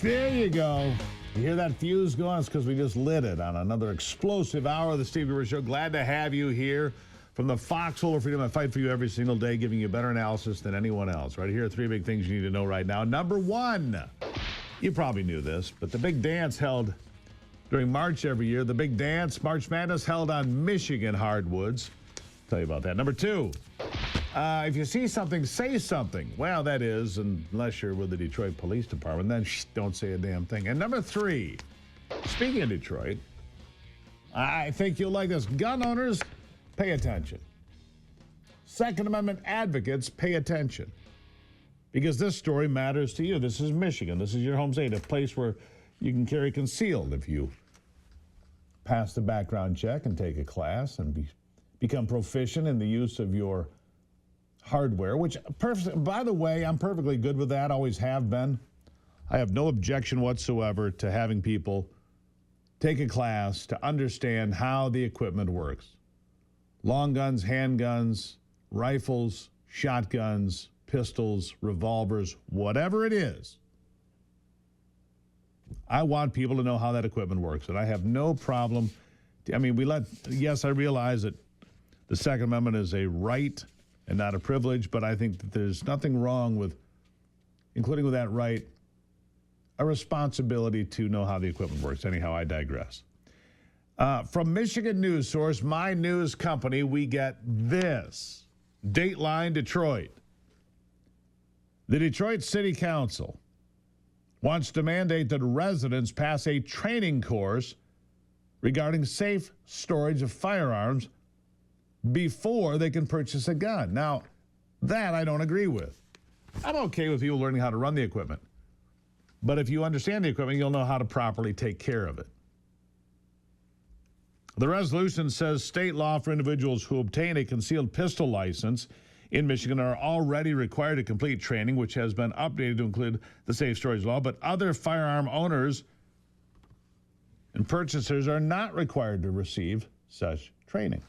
There you go. You hear that fuse going? It's because we just lit it on another explosive hour of the Steve Gruber Show. Glad to have you here from the foxhole of freedom. I fight for you every single day, giving you better analysis than anyone else. Right here are three big things you need to know right now. Number one, you probably knew this, but the big dance held during March every year. The big dance, March Madness, held on Michigan hardwoods. Tell you about that. Number two, if you see something, say something. Well, that is, unless you're with the Detroit Police Department, then don't say a damn thing. And number three, speaking of Detroit, I think you'll like this. Gun owners, pay attention. Second Amendment advocates, pay attention. Because this story matters to you. This is Michigan. This is your home state, a place where you can carry concealed if you pass the background check and take a class and become proficient in the use of your hardware, which, by the way, I'm perfectly good with that, always have been. I have no objection whatsoever to having people take a class to understand how the equipment works. Long guns, handguns, rifles, shotguns, pistols, revolvers, whatever it is. I want people to know how that equipment works, and I have no problem. I mean, yes, I realize that the Second Amendment is a right and not a privilege, but I think that there's nothing wrong with, including with that right, a responsibility to know how the equipment works. Anyhow, I digress. From Michigan News Source, my news company, we get this. Dateline Detroit. The Detroit City Council wants to mandate that residents pass a training course regarding safe storage of firearms before they can purchase a gun. Now, that I don't agree with. I'm okay with people learning how to run the equipment. But if you understand the equipment, you'll know how to properly take care of it. The resolution says state law for individuals who obtain a concealed pistol license in Michigan are already required to complete training, which has been updated to include the safe storage law, but other firearm owners and purchasers are not required to receive such training.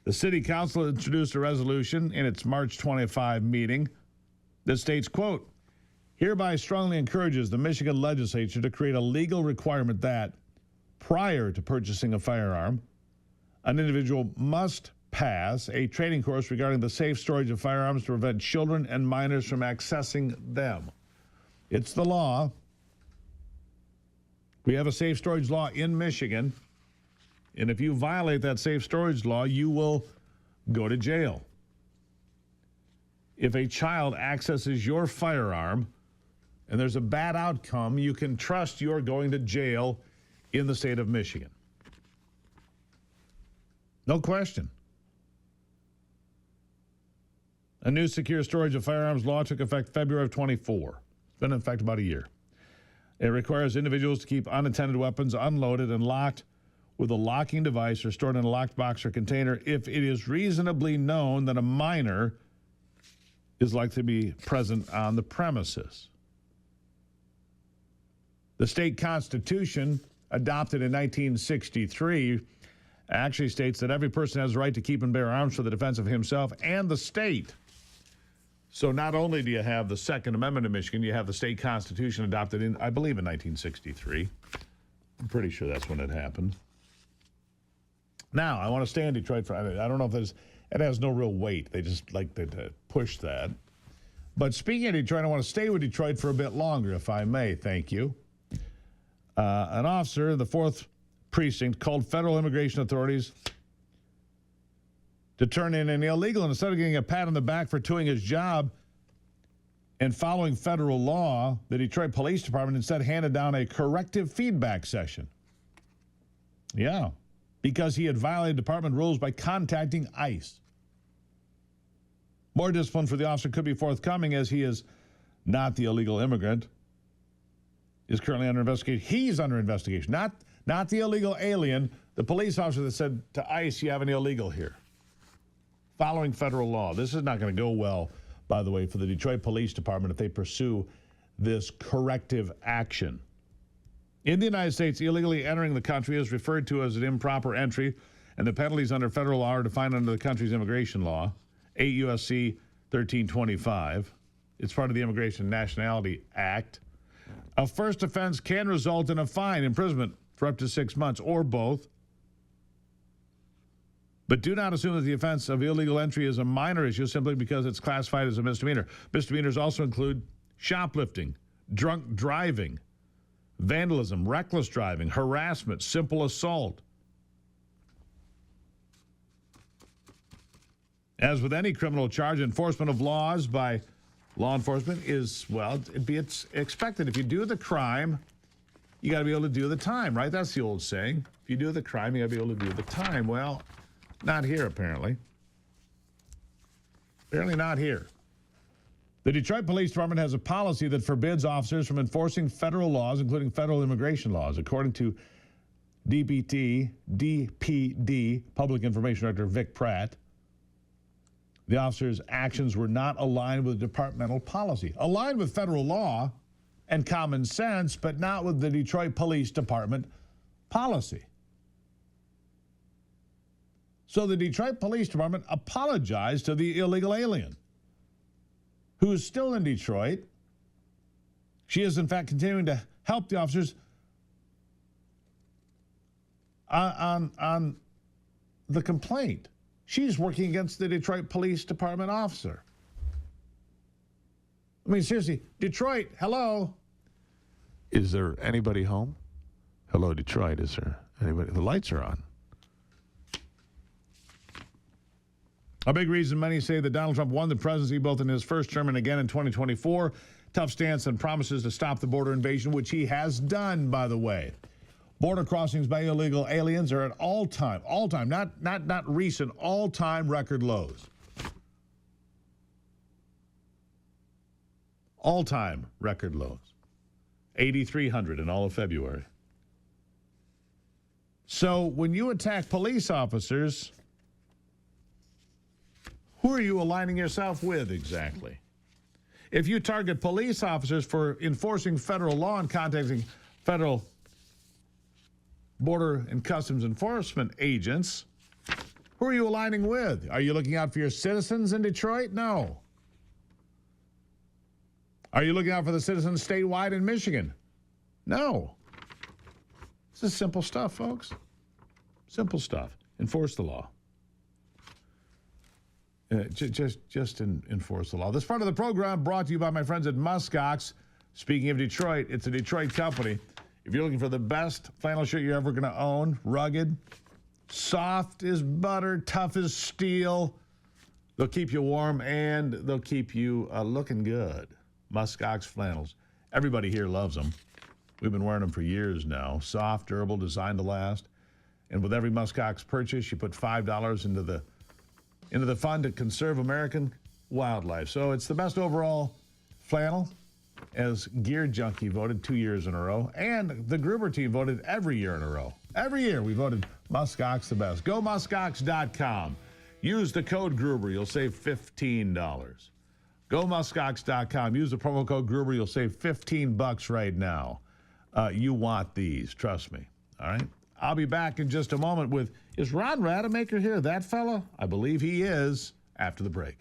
The City Council introduced a resolution in its March 25 meeting that states, quote, hereby strongly encourages the Michigan legislature to create a legal requirement that, prior to purchasing a firearm, an individual must pass a training course regarding the safe storage of firearms to prevent children and minors from accessing them. It's the law. We have a safe storage law in Michigan. And if you violate that safe storage law, you will go to jail. If a child accesses your firearm and there's a bad outcome, you can trust you're going to jail in the state of Michigan. No question. A new secure storage of firearms law took effect February of 24. It's been in effect about a year. It requires individuals to keep unattended weapons unloaded and locked with a locking device or stored in a locked box or container if it is reasonably known that a minor is likely to be present on the premises. The state constitution, adopted in 1963, actually states that every person has the right to keep and bear arms for the defense of himself and the state. So not only do you have the Second Amendment in Michigan, you have the state constitution adopted in, I believe, in 1963. I'm pretty sure that's when it happened. Now, I want to stay in Detroit for, I don't know if there's, it has no real weight. They just like to push that. But speaking of Detroit, I want to stay with Detroit for a bit longer, if I may. Thank you. An officer in the 4th Precinct called federal immigration authorities to turn in an illegal, and instead of getting a pat on the back for doing his job and following federal law, the Detroit Police Department instead handed down a corrective feedback session. Yeah, because he had violated department rules by contacting ICE. More discipline for the officer could be forthcoming, as he is not the illegal immigrant. Is currently under investigation. He's under investigation, not the illegal alien, the police officer that said to ICE, you have an illegal here. Following federal law. This is not going to go well, by the way, for the Detroit Police Department if they pursue this corrective action. In the United States, illegally entering the country is referred to as an improper entry, and the penalties under federal law are defined under the country's immigration law, 8 U.S.C. 1325. It's part of the Immigration and Nationality Act. A first offense can result in a fine, imprisonment for up to 6 months, or both. But do not assume that the offense of illegal entry is a minor issue simply because it's classified as a misdemeanor. Misdemeanors also include shoplifting, drunk driving, vandalism, reckless driving, harassment, simple assault. As with any criminal charge, enforcement of laws by law enforcement is, well, it's expected. If you do the crime, you got to be able to do the time, right? That's the old saying. If you do the crime, you got to be able to do the time. Well, not here, apparently. Apparently not here. The Detroit Police Department has a policy that forbids officers from enforcing federal laws, including federal immigration laws. According to DPD Public Information Director Vic Pratt, the officer's actions were not aligned with departmental policy. Aligned with federal law and common sense, but not with the Detroit Police Department policy. So the Detroit Police Department apologized to the illegal alien, who is still in Detroit. She is, in fact, continuing to help the officers on the complaint. She's working against the Detroit Police Department officer. I mean, seriously, Detroit, hello? Is there anybody home? Hello, Detroit, is there anybody? The lights are on. A big reason many say that Donald Trump won the presidency both in his first term and again in 2024. Tough stance and promises to stop the border invasion, which he has done, by the way. Border crossings by illegal aliens are at all-time, not recent, all-time record lows. All-time record lows. 8,300 in all of February. So when you attack police officers, who are you aligning yourself with exactly? If you target police officers for enforcing federal law and contacting federal Border and Customs Enforcement agents, who are you aligning with? Are you looking out for your citizens in Detroit? No. Are you looking out for the citizens statewide in Michigan? No. This is simple stuff, folks. Simple stuff. Enforce the law. Just enforce the law. This part of the program brought to you by my friends at Muskox. Speaking of Detroit, it's a Detroit company. If you're looking for the best flannel shirt you're ever going to own, rugged, soft as butter, tough as steel, they'll keep you warm and they'll keep you looking good. Muskox flannels. Everybody here loves them. We've been wearing them for years now. Soft, durable, designed to last. And with every Muskox purchase, you put $5 into the fund to conserve American wildlife. So it's the best overall flannel, as Gear Junkie voted 2 years in a row, and the Gruber team voted every year in a row. Every year we voted Muskox the best. Go Muskox.com. Use the code Gruber. You'll save $15. Go Muskox.com. Use the promo code Gruber. You'll save $15 right now. You want these. Trust me. All right? I'll be back in just a moment with, is Ron Rademacher here, that fella? I believe he is, after the break.